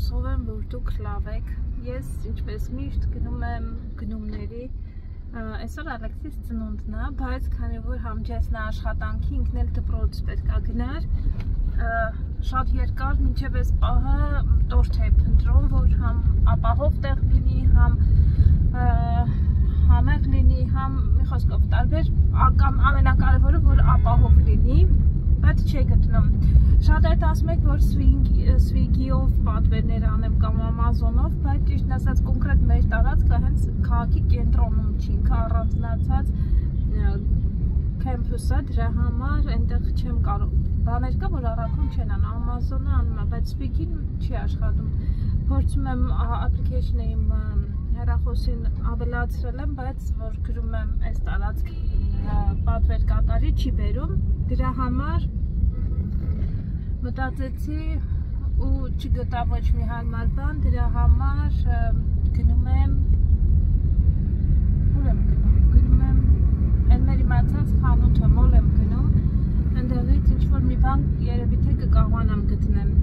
Հուսով եմ, որ դուք լավ եք։ Ես ինչպես միշտ գնում եմ գնումների։ Այսօր Ալեքսիս ծնունդն է, բայց քանի որ համջեսնա աշխատանքի ինքն էլ դպրոց պետք է գնար, շատ երկար մինչև այս պահը տորթ է փնտրում, որ համ ապահով տեղ լինի, համ համեղ լինի, համ մի խոսքով տարբեր, կամ ամենակարևորը, որ ապահով լինի, բայց չի գտնում։ Շատ այդ ասում եք, որ Swiggy-ով պատվերներ անեմ կամ Amazon-ով, բայց ճիշտն ասած կոնկրետ մեր տարածքը հենց քաղաքի կենտրոնում չի, ինքը առանձնացած campus-ը, դրա համար այնտեղ չեմ կարող։ Բաներ կա, որ առաքում չեն անում, Amazon-ը անում է, բայց Swiggy-ն չի աշխատում։ Փորձում եմ application-ը իմ հեռախոսին ավելացրել եմ, բայց որ գրում եմ այս տարածք պատվեր կատարի չի բերում, դրա համար մտածեցի ու չգտա ոչ մի հարմար բան, դրա համար գնում եմ, ուր եմ գնում եմ, այն մեր իմացած խանութը, մոլ եմ գնում, ընդեղից ինչ-որ մի բան երևի թե կկարողանամ գտնեմ։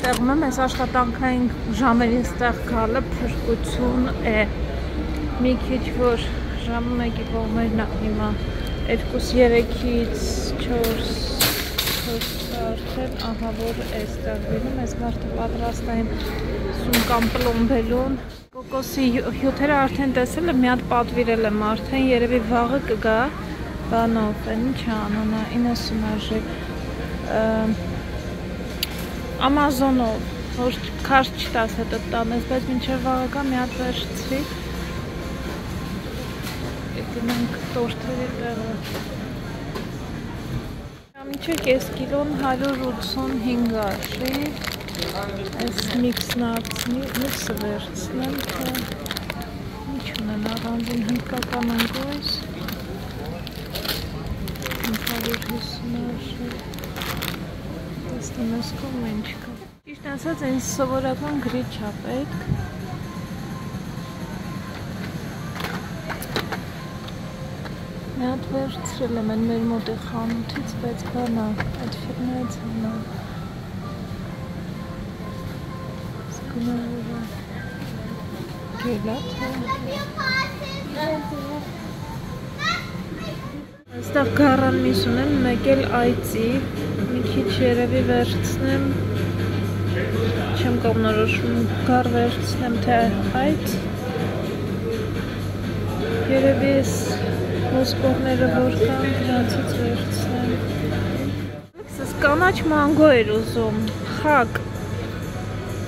Տեղում եմ, այս աշխատանքային ժամերին ստեղ գալը փրկություն է, մի քիչ որ ժամը մեկի կողմերն է հիմա 2-3-ից 4 արդեն, ահա որ այստեղ լինում, այս մարդը պատրաստ է իմ սումկան պլոմբելուն, կոկոսի հյութերը արդեն տեսել եմ, մի հատ պատվիրել եմ արդեն, երևի վաղը կգա, բանով են, ինչ անունը, 90 արժի, Amazon-ով, որ քարշ չտաս հետը տանես, բայց մինչև վաղակա մի հատ վերջցրի, գնանք տորթերի տեղը։ Մինչև կես կիլոն 185 արժի, այս միքսը վերցնեմ, թե ինչ ունեն առանձին հնդկական ընկույզ, 550 արժի։ Այս կողմը ինչ կա։ Ճիշտ ասած, այս սովորական գրիչ է պետք։ Մի հատ վերցրել եմ այն մեր մոտի խանութից, բայց բանա, այդ ֆիրմայից հանա։ Սկունավորը գելա թե։ Այստեղ գարան միս ունեն, մեկ էլ այծի, մի քիչ երևի վերցնեմ, չեմ կողմնորոշում, գար վերցնեմ թե այծ, երևի ես ոսկողները որ կան, դրանցից վերցնեմ։ Ալեքսս կանաչ մանգո էր ուզում, խակ,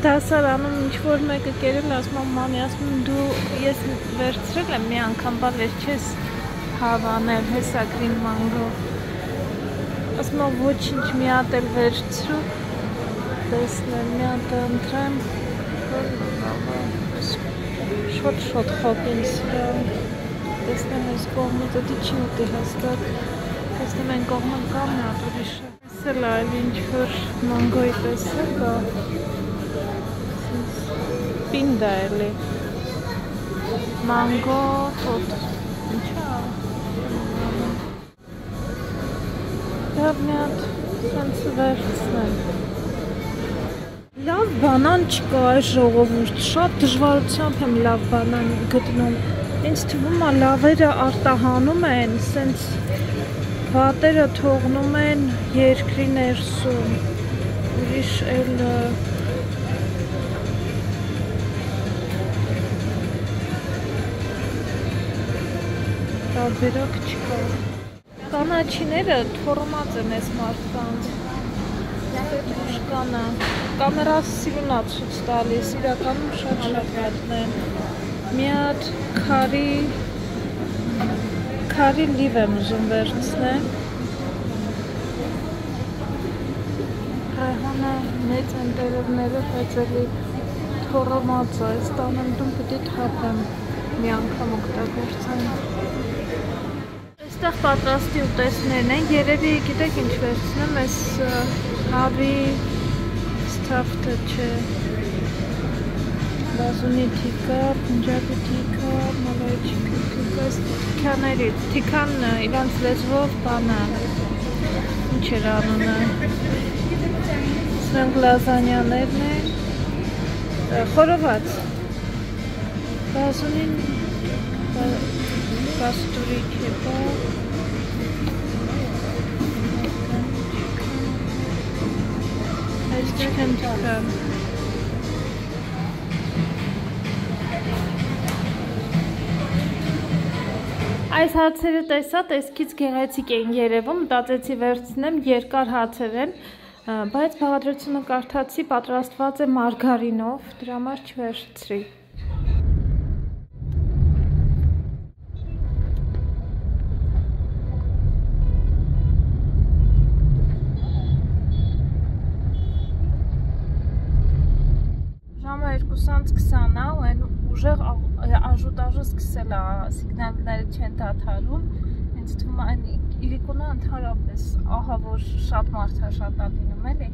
դասարանում ինչ-որ մեկը կերել, ասում եմ, մամի, ասում եմ, դու ես վերցրել եմ մի անգամ, բալեր չես հավանել, հեսա գրին մանգո։ Ասում եմ, ոչինչ մի հատ էլ վերցրու, տեսնեմ, մի հատ ընտրեմ, շոտ խոք ինձ սրան, տեսնեմ այս կողմը, դետի չի ուտի հաստատ, տեսնեմ այն կողմը կա մի հատ ուրիշը։ Ես էլ այլ ինչ-որ մանգոյի տեսը կա, պինդա էլի։ Մանգո, տոտ։ Ինչա։ Լավ մի հատ սենց վերցնեմ։ Լավ բանան չկա այս ժողովուրդ, շատ դժվարությամբ եմ լավ բանան գտնում։ Ինձ թվում է լավերը արտահանում են, սենց վատերը թողնում են երկրի ներսում։ Ուրիշ էլ տարբերակ չկա։ Կանաչիները թորմած են այս մարդկանց։ Կանա։ Կամերաս սիրունա ցույց տալիս, իրականում շատ վատն են։ Մի հատ քարի լիվ եմ ուզում վերցնել։ Ռեհանը մեծ են տերևները, բայց էլի թորմած է, այս տանեմ դում պետք է թափեմ, մի անգամ օգտագործեմ։ Այստեղ պատրաստի ուտեստներն են, երևի գիտեք ինչ վերցնեմ, այս հավի ստավթը չէ, բազունի թիկա, պունջաբի թիկա, մալայի թիկա, այս թիքաներից, թիկան իրանց լեզվով բանա, ինչ էր անունը, սրանք լազանյաներն են, խորոված, բազունին, կաստուրի քեբա, այս չքեն թիկան, այս հացերը տեսա, տեսքից գեղեցիկ էին երևում, մտածեցի վերցնեմ, երկար հացեր են, բայց բաղադրությունը կարդացի, պատրաստված է մարգարինով, դրա համար չվերցրի։ Ժամը 2:20 է, ու այն ուժեղ աժուտաժը սկսել է, սիգնալները չեն դադարում, ինձ թվում է այն իրիկունը ընդհանրապես, ահա որ շատ մարդ է շատ ալինում էլի,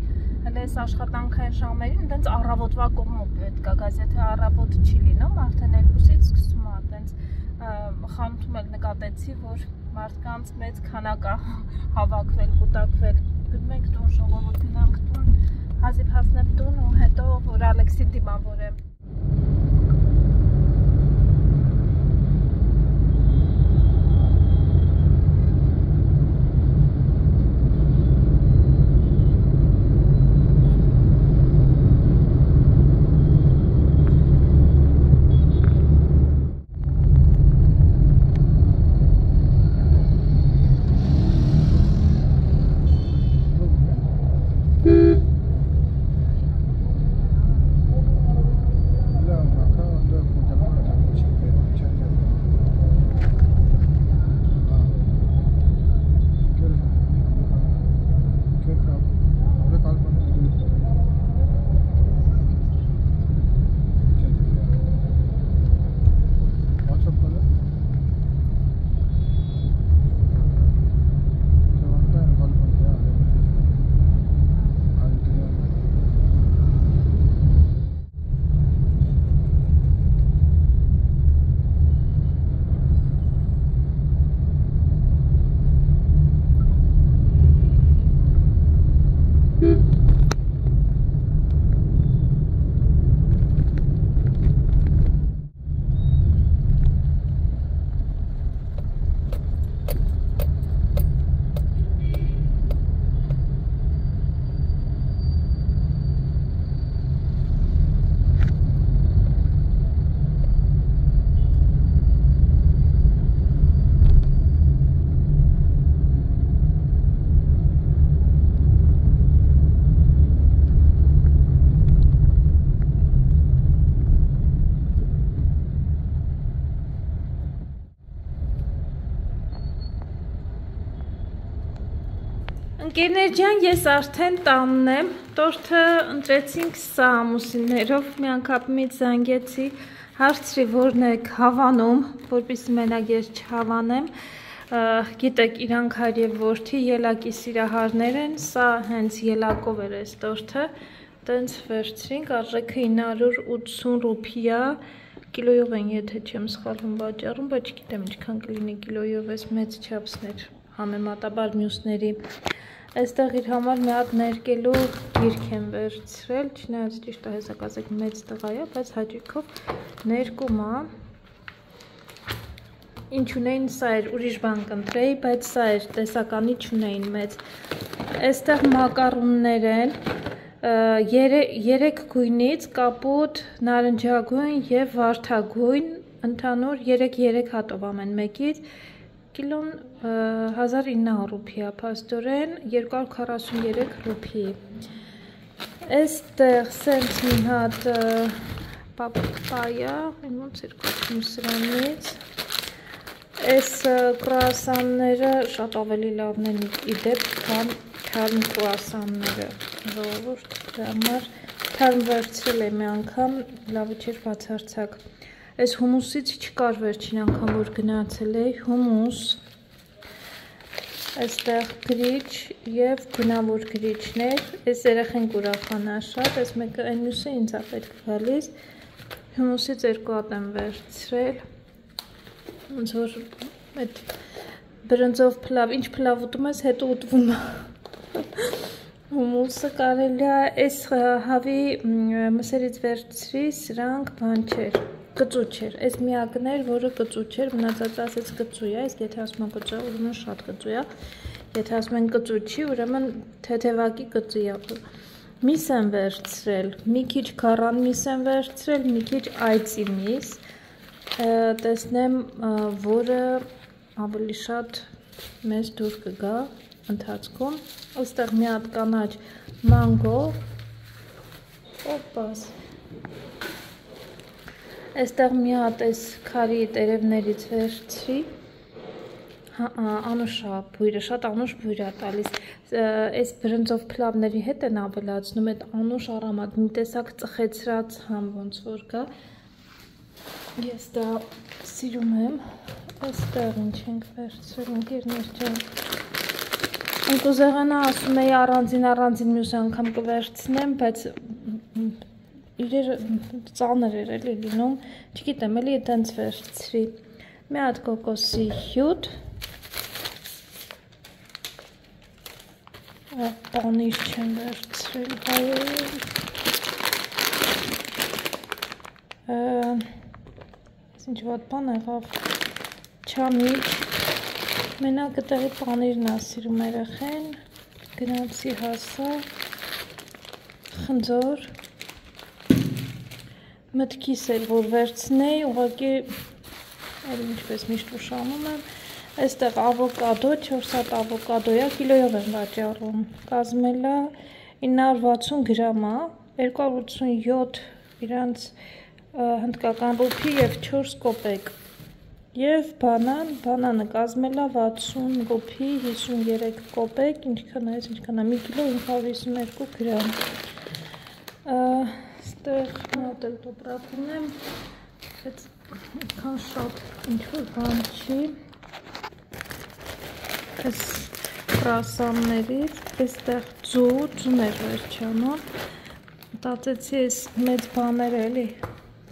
հələ այս աշխատանքային ժամերին դենց առավոտվա կողմով պետք է գազ, եթե առավոտ չի լինում, արդեն 2-ից սկսում է, դենց խանութում էլ նկատեցի, որ մարդկանց մեծ քանակ է հավաքվել, կուտակվել, գնում ենք տուն, ժողովուրդ գնանք տուն, հազիվ հասնեմ տուն ու հետո որ Ալեքսին դիմավորեմ։ Ընկերներ ջան, ես արդեն տանն եմ, տորթը ընտրեցինք սա ամուսիններով, միանգամից զանգեցի, հարցրի որն եք հավանում, որպեսզի մենակ ես չհավանեմ, գիտեք իրանք հայր եւ որդի ելակի սիրահարներ են, սա հենց ելակով էր այս տորթը, Տենց վերցրինք, արժեքը 980 ռուփիա, կիլոյով են, եթե չեմ սխալվում վաճառում, բայց չգիտեմ ինչքան կլինի կիլոյով էս մեծ չափսներ, համեմատաբար մյուսների։ Այստեղ իր համար մի հատ ներկելու գիրք եմ վերցրել, չնայած ճիշտ է հեսակազեք մեծ տղա է, բայց հաճույքով ներկում է։ Ինչ ունեին սա էր, ուրիշ բան կընտրեի, բայց սա էր, տեսականի չունեին մեծ։ Այստեղ մակարոններ են, 3 գույնից, կապույտ, նարնջագույն և վարդագույն, ընդհանուր 3 հատով ամեն մեկից, կիլոն 1900 ռուփիա, փաստորեն 243 ռուփի։ Այստեղ սենց մի հատ պապայա, ոնց էր կոչվում սրանից։ Այս կրուասանները շատ ավելի լավն են իդեպ, քան թարմ կրուասանները, ժողովուրդ, դրա համար թարմ վերցրել եմ մի անգամ, լավը չէր բացարձակ։ Այս հումուսից չկար վերջին անգամ, որ գնացել էի, հումուս, այստեղ գրիչ և գունավոր գրիչներ, այս երեխեն կուրախանա շատ, այս մեկը այն մյուսը ինձ է պետք գալիս, հումուսից 2 հատ եմ վերցրել, ոնց որ այդ բրնձով փլավ, ինչ փլավ ուտում ես, հետո ուտվում է։ Հումուսը կարելի է, այս հավի մսերից վերցրի, սրանք բան չէր, կծու չէր, այս միակն էր, որը կծու չէր, մնացածը ասեց կծու է, իսկ եթե ասում են կծու է, ուրեմն շատ կծու է, եթե ասում են կծու չի, ուրեմն թեթևակի կծու է։ Միս եմ վերցրել, մի քիչ քառան միս եմ վերցրել, մի քիչ այծի միս, տեսնեմ, որը ավելի շատ մեզ դուր կգա ընթացքում, այստեղ մի հատ կանաչ մանգո, օպաս, այստեղ մի հատ այս քարի տերևներից վերցրի, անուշ է բույրը, շատ անուշ բույր է տալիս, այս բրնձով փլավների հետ են ավելացնում, այդ անուշ առամատ, մի տեսակ ծխեցրած համ ոնց որ կա, ես դա սիրում եմ, այստեղ ինչ ենք վերցրել, ընկերներ ջան, ընկուզեղենը ասում էի առանձին մյուս անգամ կվերցնեմ, բայց իրեր ծանր էր էլի լինում, չգիտեմ, էլի այդենց վերցրի, մի հատ կոկոսի հյութ, պանիր չեմ վերցրել, ինչ վատ բան եղավ, չամիչ, մենակ այդտեղի պանիրն է սիրում երեխեն, գնացի հասա, խնձոր, մտքիս էր, որ վերցնեի, ուղղակի ինչպես միշտ ուշանում եմ, այստեղ ավոկադո, 4 հատ ավոկադո է, կիլոյով եմ վաճառում, կազմել է 960 գրամ է, 287 իրանց հնդկական ռուփի և 4 կոպեկ, և բանանը կազմել է 60 ռուփի 53 կոպեկ, ինչքան է, 1 կիլո 552 գրամ, այստեղ մոտ էլ տոպրակ ունեմ, բայց ինքան շատ ինչ-որ բան չի, այս կրուասաններից, այստեղ ձուն էր վերջանում, մտածեցի այս մեծ բաները էլի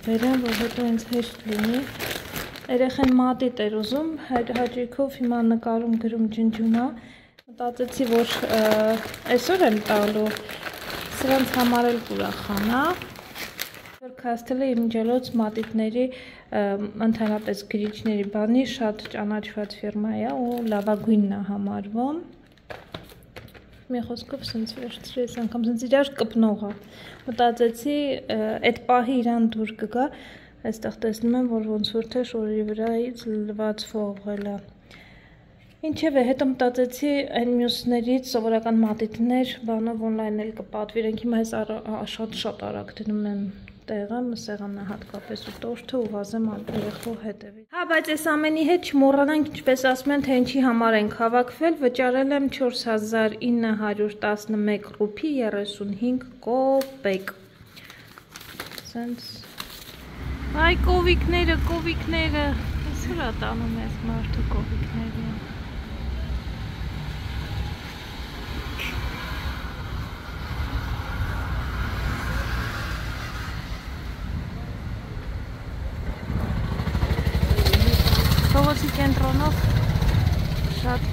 բերեմ, որ հետո ինձ հեշտ լինի, երեխեն մատիտ էր ուզում, հաճույքով հիմա նկարում գրում ջնջունա, մտածեցի, որ այսօր եմ տալու, սրանց համար էլ կուրախանա, որ քաստել է իմ ջելոց մատիտների, ընդհանրապես գրիչների բանի շատ ճանաչված ֆիրմա է ու լավագույնն է համարվում, մի խոսքով սենց վերցրի, այս անգամ սենց իրար կպնող է, մտածեցի այդ պահի իրան դուր կգա, այստեղ տեսնում եմ, որ ոնց որ թե շորի վրայից լված ֆողել է, ինչև է, հետո մտածեցի այն մյուսներից սովորական մատիտներ բանով օնլայն էլ կպատվիրենք, հիմա ես շատ արագ դնում եմ տեղը, մսեղանա հատկապես ու տորթը ու վազեմ երեխու հետևից։ Հա, բայց այս ամենի հետ չմոռանանք, ինչպես ասում են, թե ինչի համար ենք հավաքվել, վճարել եմ 4911 ռուփի 35 կոպեկ։ Սենց այ կովիկները, այսօր է տանում ես մարդու կովիկները։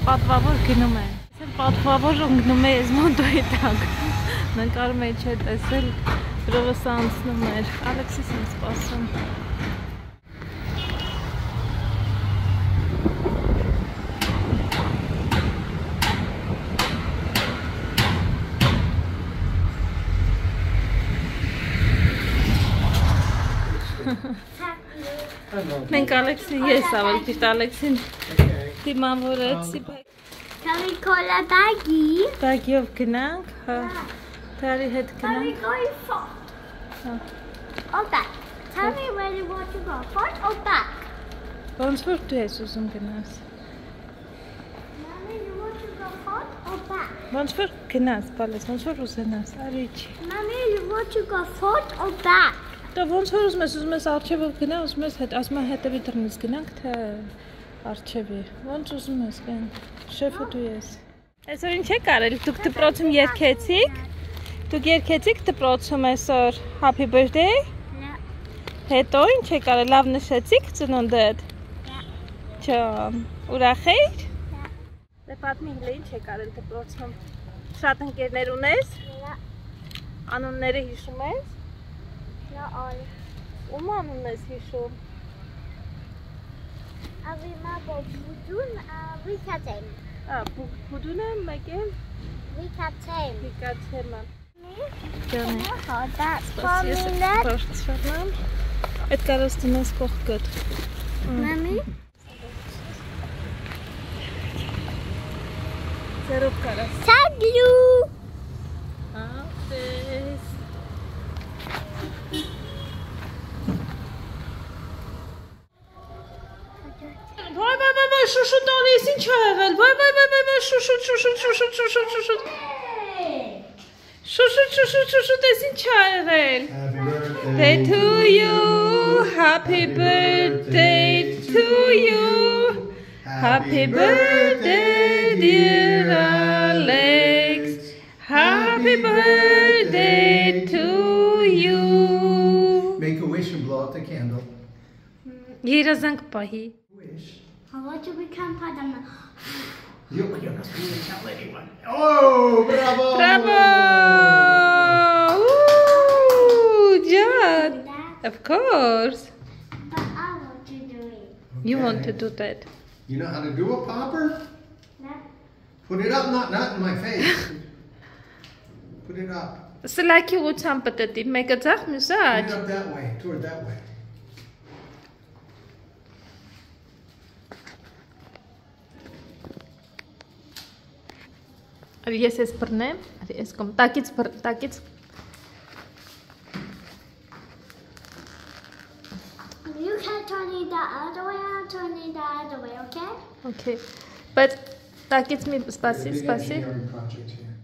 պատվավոր գնում են։ Այսօր պատվավոր ընկնում է Էզմոնդոյի տակ։ Նկարում է չէ տեսել, Ռովսը անցնում էր, Ալեքսիսն սպասում։ Մենք Ալեքսին ես ավել ճիշտ Ալեքսին դիմավորեցի Can we call a baggy? Բագիով գնանք, հա, Տարի հետ Can we գնանք go front? Or back? Tell me where you want to go, front or back? Ոնց որ դու ես ուզում գնաս Mommy, you want to go front or back? Ոնց որ գնաս, բալես, ոնց որ ուզենաս, արիչ Mommy, you want to go front or back? Դա ոնց որ ուզում ես արջևով գնա, ուզում ես ասում ես հետևի դռնից գնանք, թե արջևի, ոնց ուզում ես գան, շեֆը դու ես Այսօր ինչ եք արել, դուք դպրոցում երգեցիք, դուք երգեցիք դպրոցում այսօր Happy birthday, հետո ինչ եք արել, լավ նշեցիք ծնունդդ, ջան, ուրախ էիր, դե պատմի հլը ինչ եք արել դպրոցում, շատ ընկերներ ունես, անունները հիշում ես, Not all. Ում անունն ես հիշում, I remember Budun, Vikatem. Բուդունը մեկ էլ Vikatem. Վիկացեմ Ջանի։ That's Սպասի ես prominent. բարձրանում, այդ կարոս տնես կողքդ Mommy. Ձերով կարաս Thank you. Ատես Վայ, շուշուտ անես, ինչ ա եղել, վայ, շուշուտ, շուշուտ, ես ինչ ա եղել Day to you, happy birthday to you Happy birthday dear Alex Happy birthday to you Make a wish and blow out the candle. Երազանք պահի Wish. I want to become Padma. You're not supposed to tell anyone. Oh, bravo! Bravo! Ooh, John! Of course! But I want to do it. You want to Okay. do that. You know how to do a popper? No. Put it up, not in my face. Put it up. Սլաքի ուղությամբ պտտի, մեկը ձախ, մյուսը Put աջ։ it up that way, toward that way. Արի ես ես բռնեմ, արի ես կոմ, տակից, You can turn it the other way, I'll turn it the other way, okay? Okay, but տակից մի սպասի, Big սպասի։ engineering project here.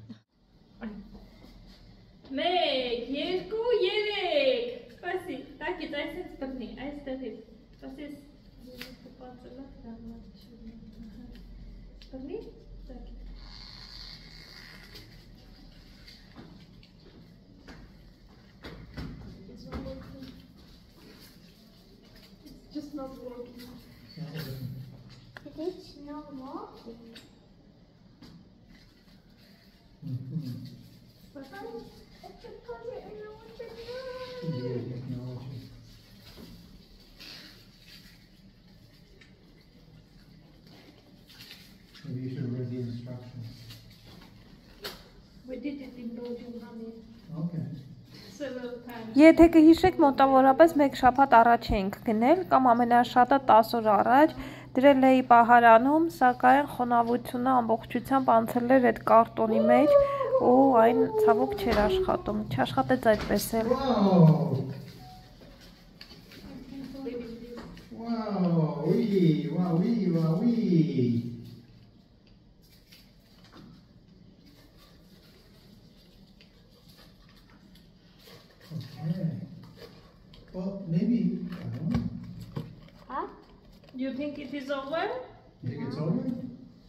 Մեկ, երկու, երեք, սպասի, տակից այսպես բռնի, այստեղից, սպասի, բռնի, տակից։ Just not working. It is no more. But I have to put it in the water. Technology. Maybe you should have read the instructions. We did it in Belgium, honey. Okay. Several times. Եթե կհիշեք մոտավորապես մեկ շաբաթ առաջ էինք գնել կամ ամենաշատը 10 օր առաջ դրել էի պահարանում, սակայն խոնավությունը ամբողջությամբ անցել էր այդ կարտոնի մեջ ու այն ցավոք չէր աշխատում, չաշխատեց այդպես էլ։ Wow! Wowee! Okay. Well, maybe, I don't know. Huh? You think it is over? You think it's over?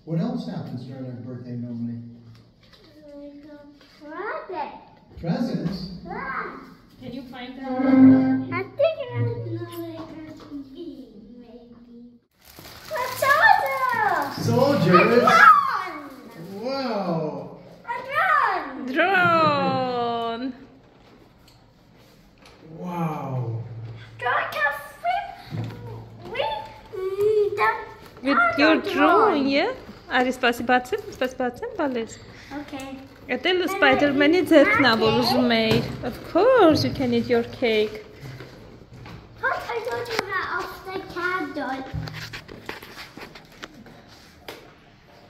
What else happens during our birthday normally? We go present. Presents? Ah, Can you find I think I know it could be, maybe. A soldier! Soldiers! Yeah? Արի սպասի բացեմ, բալես։ Okay. Էդ էլ Spider-Man-ի ձեռքն ա, որ ուզում էիր։ Of course you can eat your cake. How I got you off the candle?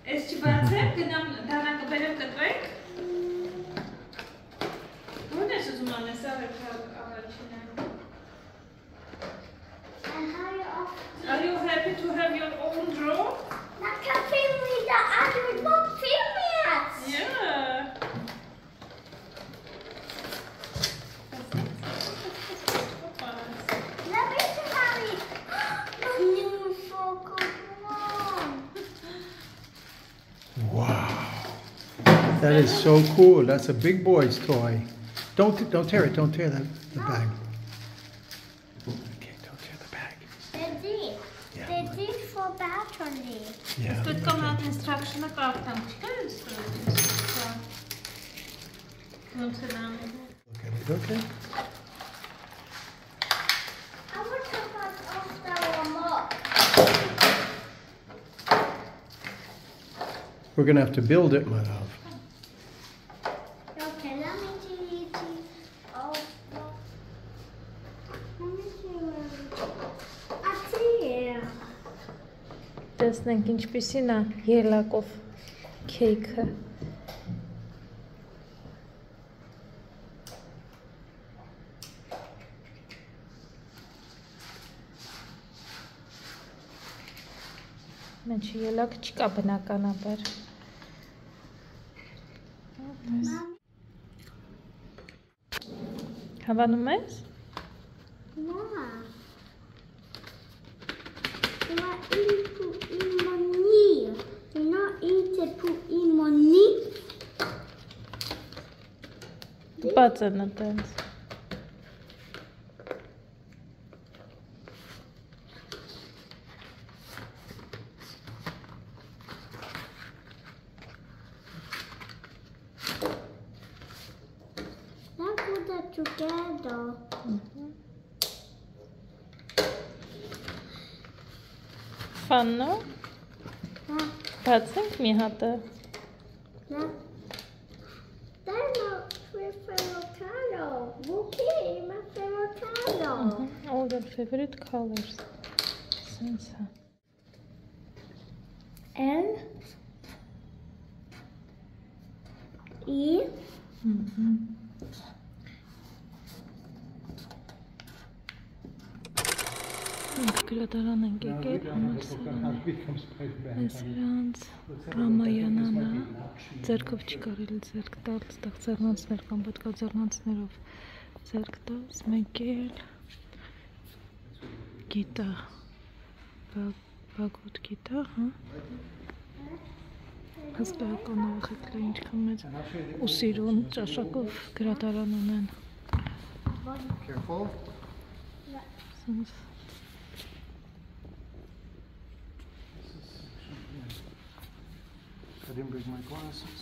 Ես չբացեմ, գնամ դանակը բերեմ կտրեք։ Ո՞ւր ես ուզում անես առաջինը։ And how you off? Are you happy to have your own drawer? Not can film me that I will not film me yet. Yeah. Let me see how it. My new focus one. Wow. That is so cool. That's a big boy's toy. Don't tear it. Don't tear the bag. Okay, don't tear the bag. They did for battery. Yeah. Պետք է մատ instruction-ը կարդամ, չկա՞ instruction։ Ոնց է անում։ Look at it. Okay. I want to cut off the remote. We're gonna have to build it, my love. Okay, let me see it. Oh, let me see where I see it. Տեսնենք ինչպիսին է ելակով քեյքը։ Մենք ելակ չկա բնականաբար։ Հավանում ես։ Mama. You are into imoni. You're not into put imoni. Բաց են տենց։ Let's put that together. Ֆաննո։ Yeah. Բացենք մի հատը։ Yeah. That's not my favorite color. Okay, my favorite color. All your favorite colors. Sense. L E Գրադարան ենք եկել, Սրանց Ռամայանանա, ձերքով չի կարելի ձերք տալ, ստեղ ձեռնանցներ կամ պետք է ձեռնանցներով ձերք տաս, մեկ էլ գիտա, բագոտ գիտա, հա? Հսկայականով եղեք ինչքան մեծ ու սիրուն ճաշակով գրադարան ունեն։ Careful. Սենց I didn't bring my glasses.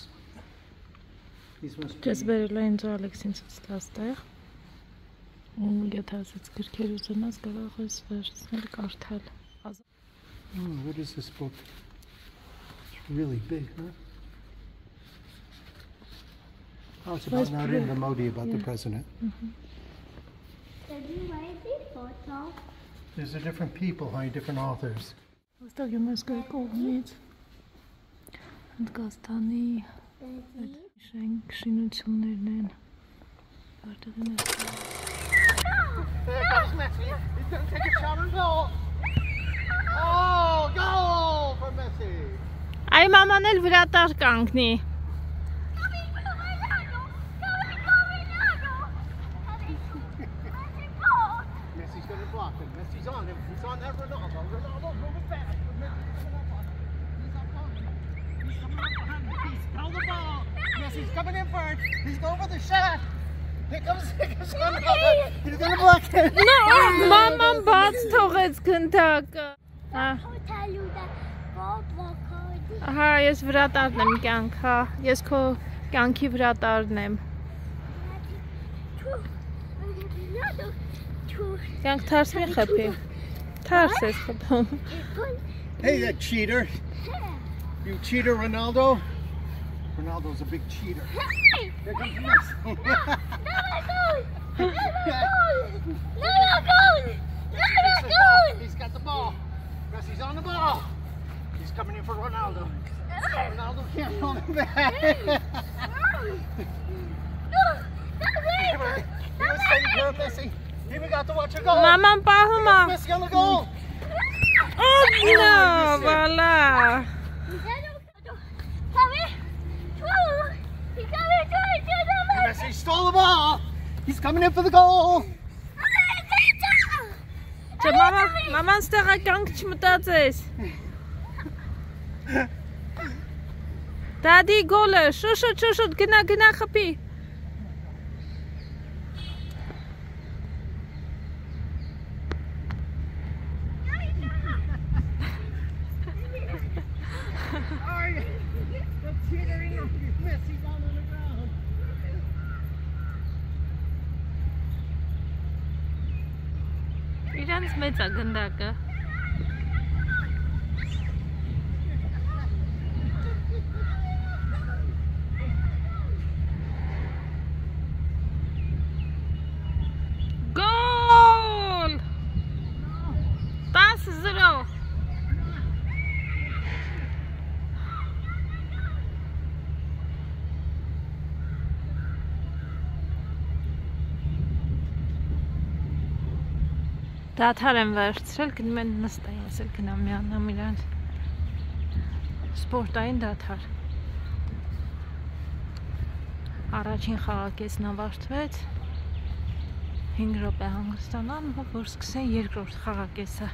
These must be. Ես բերել եմ ինձ Ալեքսին ստաստեղ։ Ու եթե ասած գրքեր ուզենաս կարող ես վերցնել կարդալ։ What is this book? It's really big, huh? Oh, it's about Narendra Modi, about the president. Did you write this photo? There's different people, different authors. Ոստեղ յունեսկոյի կողմից Հնդկաստանի շինություններն են։ Որտեղ են There goes Messi. He's going to take a shot on goal. Oh, goal for Messi. Այ մաման էլ վրա տար կանգնի։ Messi's going to block him. Messi's on him. He's on that Ronaldo. Ronaldo moving fast. Messi's coming up on him. He's up on him. He's coming up behind him. He's held the ball. Messi's coming in first. He's going for the shot. Here comes Ronaldo. He's going to block him. Մաման բաց թողեց գնդակը։ I'll tell you that God will call you. Հա, ես վրա տարն եմ կյանք, հա։ Ես քո կյանքի վրա տարն եմ։ Կյանք թարս մի խփի։ Թարս ես խփում։ Hey, that cheater. You cheater, Ronaldo. Ronaldo's a big cheater. Here comes Messi. No, go! He's got the ball. Messi's on the ball. He's coming in for Ronaldo. Ronaldo can't hold him back. Messi. Here we got to watch her go. Maman պահում Messi on the goal. No, voilà. Messi stole the ball. He's coming in for the goal. Չէ, maman ստեղա կյանք չմտածես։ Դադի գոլը, շուշուտ, գնա խփի։ Իրանց մեծ է գնդակը։ Գոլ! 10-0 Դադար եմ վերցրել, գնում են նստային, ես էլ գնամ միանամ իրանց սպորտային դադար։ Առաջին խաղակեսն ավարտվեց, 5 րոպե հանգստանան, որ սկսեն երկրորդ խաղակեսը։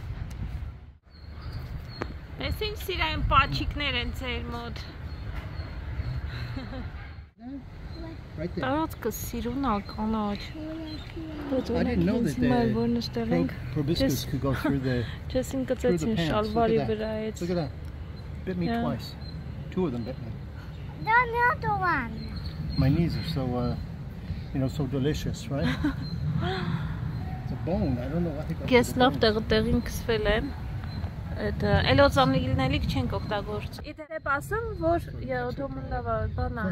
Ես ինչ սիրային պաչիկներ են ձեր մոտ։ Right there. Տարածքը սիրուն ականաչ։ I didn't know that the proboscis could go through the Just in through the pants. շալվարի Look at վրա that. էց։ Look at that. Bit me Yeah. twice. 2 of them bit me. The other one. My knees are so, so delicious, right? It's a bone. I don't know what they got. Ես լավ տեղին կսվել եմ։ Այդ էլոզամիլնելիք չենք օգտագործում։ Իդեպ ասեմ, որ յոդոմլավա բանա,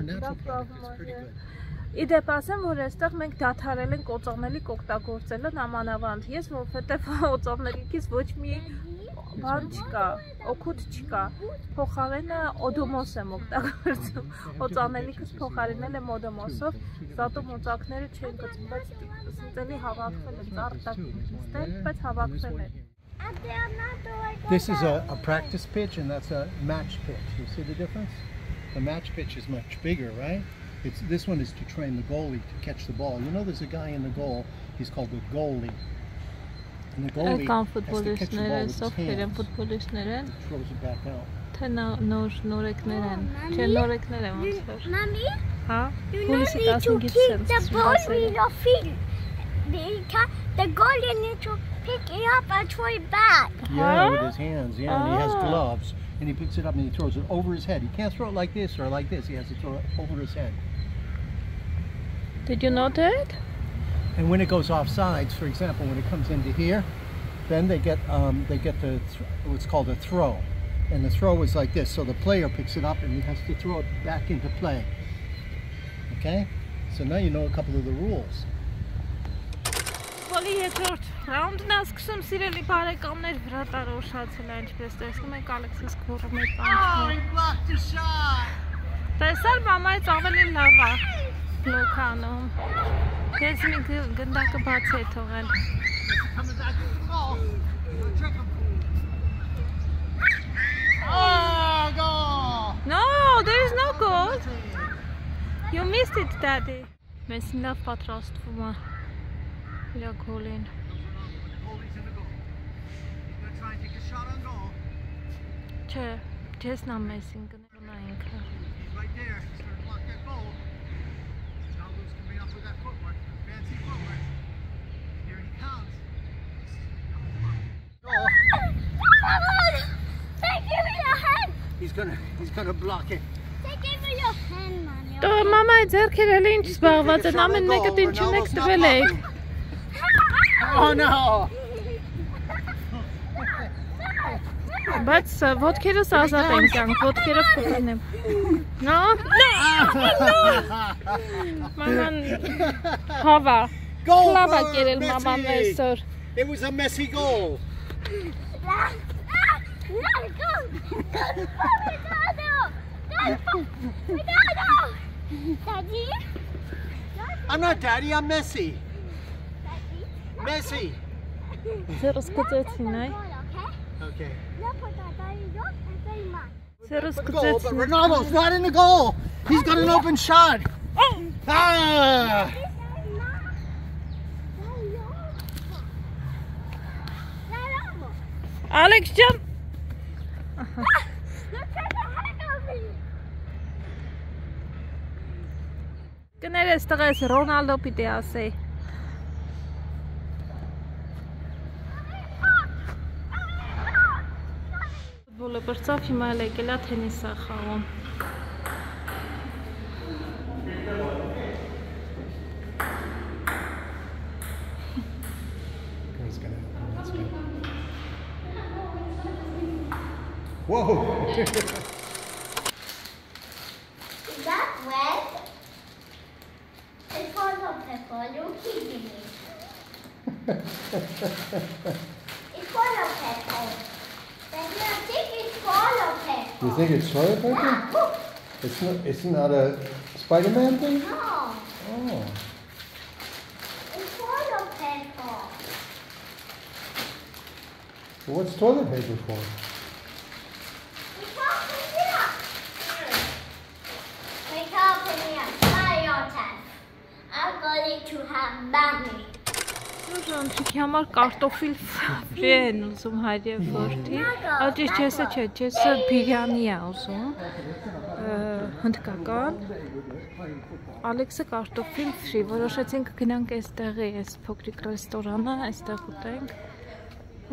Իդեպ ասեմ, որ այստեղ մենք դադարել ենք օծանելիք օգտագործելը նամանավանդ։ Ես որովհետև օծանելիքից ոչ մի բան չկա, օգուտ չկա։ Փոխարենը օդոմոս եմ օգտագործում։ Օծանելիքս փոխարինել եմ օդոմոսով, զատում օծակները չեն գծում, բայց սնտելի հավաքվել են, ծառտակ, բայց havakվել են։ This is a practice pitch and that's a match pitch. You see the difference? The match pitch is much bigger, right? This one is to train the goalie to catch the ball. You know there's a guy in the goal, he's called the goalie. And the goalie has to catch the ball with his hands. He throws it back out. Թե նորեկներ են, չէ նորեկներ են ոնց որ։ Mommy, Հա, you հուլիսի need to 15-ից keep the ball եմ with your feet. The goalie needs to pick it up and throw it back. Yeah, with his hands, yeah, and he has gloves. And he picks it up and he throws it over his head. He can't throw it like this or like this. He has to throw it over his head. Did you know that? And when it goes off sides, for example, when it comes into here, then they get the what's called a throw. And the throw is like this. So the player picks it up and he has to throw it back into play. Okay? So now you know a couple of the rules. Բոլի երկրորդ ռաունդն է սկսում սիրելի բարեկամներ վրա տարոշացել է ինչպես տեսնում եք Ալեքսիս քորում է պանչում։ Տեսար մամայից ավելի լավ է բլոկանում։ Ես մի գնդակը բաց է թողել։ Oh, goal! No, there is no goal. You missed it, Daddy. Մեսին լավ պատրաստվում է։ Իրա գոլին։ Goalie's in the goal. He's going to try and take a shot on goal. Չէ, ես նա Մեսին կներնա ինքը։ He's right there. He's going to block that goal. Ronaldo's coming up with that footwork. Fancy footwork. Here he comes. Goal. Take it with your hand. He's gonna block it. Take it with your hand, Mommy. Տո մամայի ձեռքերը էլ ինչ զբաղված են, ամեն մեկը տինչում եք տվել եք։ Oh no! Բայց ոտքերս ազատ եմ կյանք, ոտքերս կտրնեմ։ No, Maman, հավա։ Լավա կերել մաման այսօր։ It was a messy goal. Daddy? I'm not daddy, I'm Messi. Messi. Ձերս կծեցին, այ։ Okay. Ձերս Goal, but կծեցին։ Ronaldo's not in the goal. He's got an open shot. Ah! Ալեքս ջան։ Կներես տղես Ռոնալդո պիտի ասեի։ Ֆուտբոլը բրծավ, հիմա էլ եկել է թենիս է խաղում։ Whoa! Is that wet? It's full of pepper. You're kidding me. It's full of pepper. Daddy, I think it's full of pepper. You think it's toilet paper? Yeah, look. It's not a Spider-Man thing? No, Oh. it's full of pepper. Well, what's toilet paper for? It's open here. It's open here. Try your test. I'm going to have mommy. Ժանչիկի համար կարտոֆիլ ֆրի են ուզում հայր և որդի, աջիս չեսը չէ, չեսը բիրյանի է ուզում, հնդկական, Ալեքսը կարտոֆիլ ֆրի, որոշեցինք գնանք այստեղի, այս փոքրիկ ռեստորանը, այստեղ ուտենք,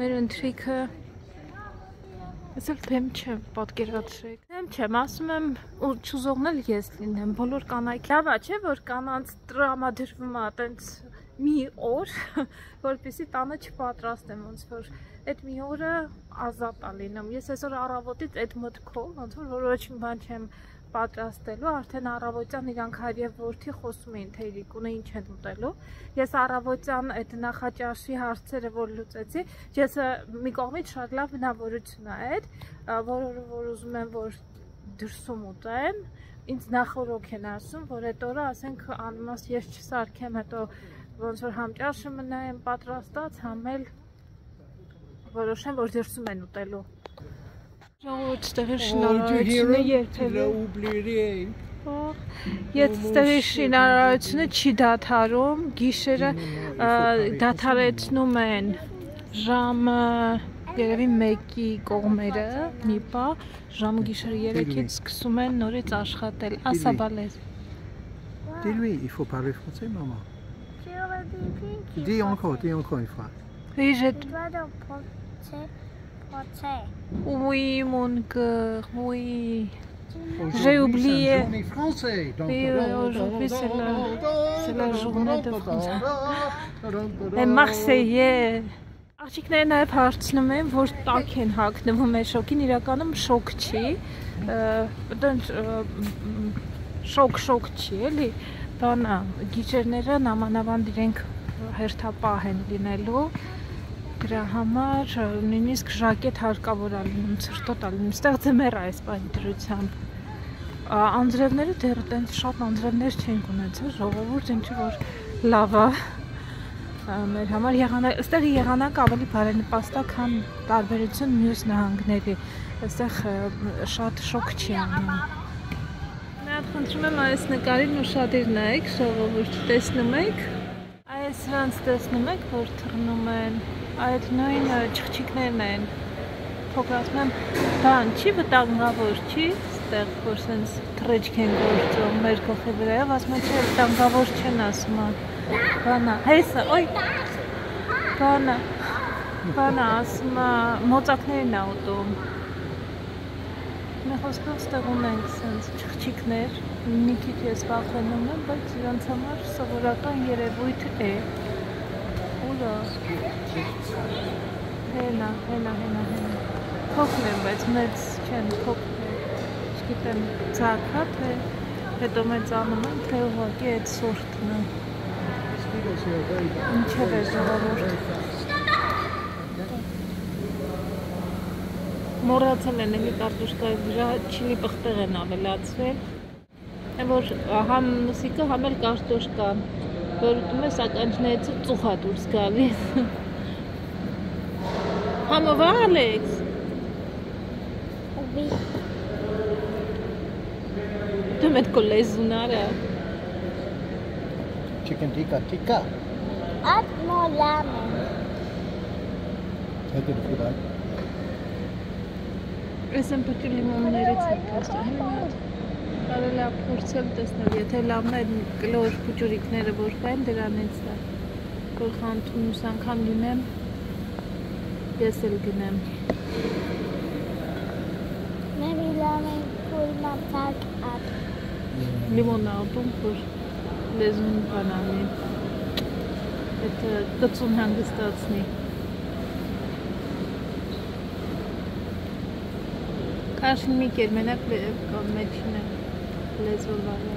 մեր ընթրիքը, ես էլ դեմ չեմ, պատկերացրեք, դեմ չեմ, ասում եմ, ու չուզողն էլ ես լինեմ, բոլոր կանայք, լավա չէ, որ կանանց տրամադրվում է, տենց մի օր, որպեսի տանը չպատրաստեմ, ոնց որ այդ մի օրը ազատ է լինում, ես այսօր առավոտից այդ մտքով, ոնց որ ոչ մի բան չեմ պատրաստելու, արդեն առավոտյան իրանք հայր և որդի խոսում էին, թե իրիկունը ինչ են ուտելու, ես առավոտյան այդ նախաճաշի հարցերը, որ լուծեցի, ես մի կողմից շատ լավ բնավորություն է այդ, որ ուզում եմ, որ դրսում ուտեմ, ինձ նախորոք են ասում, որ այդ օրը ասենք անիմաստ ես չսարքեմ, հետո ոնց որ համ ճաշը մնայեմ պատրաստած, համ էլ որոշեմ, որ դրսում են ուտելու։ Ժողովուրդ ստեղի շինարարությունը երբևէ ստեղի շինարարությունը չի դադարում, գիշերը դադարեցնում են ժամը երևի 1-ի կողմերը, մի պա, ժամը գիշերը 3-ից սկսում են նորից աշխատել, ասա բալեզ։ Dis-lui, il faut parler français, maman. Dis encore une fois. Oui, Oui, mon cœur, oui. J'ai oublié. Journée français. Oui, aujourd'hui c'est la journée de français. Les Marseillais. Աղջիկները նաև հարցնում են, որ տակ են հագնվում է շոկին, իրականում շոկ չի, շոկ չի, էլի, բանա, գիջերները նամանավանդ իրենք հերթապահ են լինելու, դրա համար նույնիսկ ժակետ հարկավոր է լինում, ցրտոտ է լինում, ստեղ ձմեռ է այս պահի դրությամբ, անձրևները դեռ տենց շատ անձրևներ չենք ունեցել, ժողովուրդ ինչի որ լավ է, մեր համար այստեղ եղանակ ավելի բարենպաստ է, քան տարբերություն մյուս նահանգների, այստեղ շատ շոկ չի անում։ Նաև խնդրում եմ այս նկարին ուշադիր նայեք, ժողովուրդ, տեսնում եք, այս սրանց տեսնում եք, որ թռնում են, այդ նույն չխչիկներն են, փոքր ասում եմ, բան չի վտանգավոր, չի ստեղ, որ սենց թռեջք են գործում մեր գլխի վրայով, ասում են, չէ, վտանգավոր չեն ասում են, բանա, հեսը, ոյ, բանա, ասում են, մոծակներն է ուտում, մի խոսքով ստեղ ունենք սենց չխչիկներ, մի քիչ ես վախենում եմ, բայց իրանց համար սովորական երևույթ է, ուրա, հենա, Փոքր են, բայց մեծ չեն, փոքր են։ Չգիտեմ, ցակա թե հետո մեծանում են, թե ուղղակի այդ սորտն է։ Mosquitoes here are very bad. Ինչև է ժողովուրդ։ Մոռացել են էլի կարտոշկայի վրա չիլի պղպեղ են ավելացրել։ Որ համ մսիկը, համ էլ կարտոշկան, որ ուտում է սականչներից ծուխ է դուրս գալիս։ Համով Ալեքս։ Դու մետ քո լեզուն արա։ Chicken tikka. Add more lemon. Take it if you like. Ես եմ պետք է լիմոններից եմ տեսնել։ Կարելի է փորձել տեսնել, եթե լավն է այդ կլոր փուճուրիկները որ կային դրանից է։ Որ խանութում ուս անգամ լինեմ, ես էլ գնեմ։ Maybe lemon pull my back up. Լիմոն ալտում, որ լեզուն բանանի։ Այդ կծուն հանգստացնի։ Քաշին մի կեր մենակ մեջին է լեզվը վարը։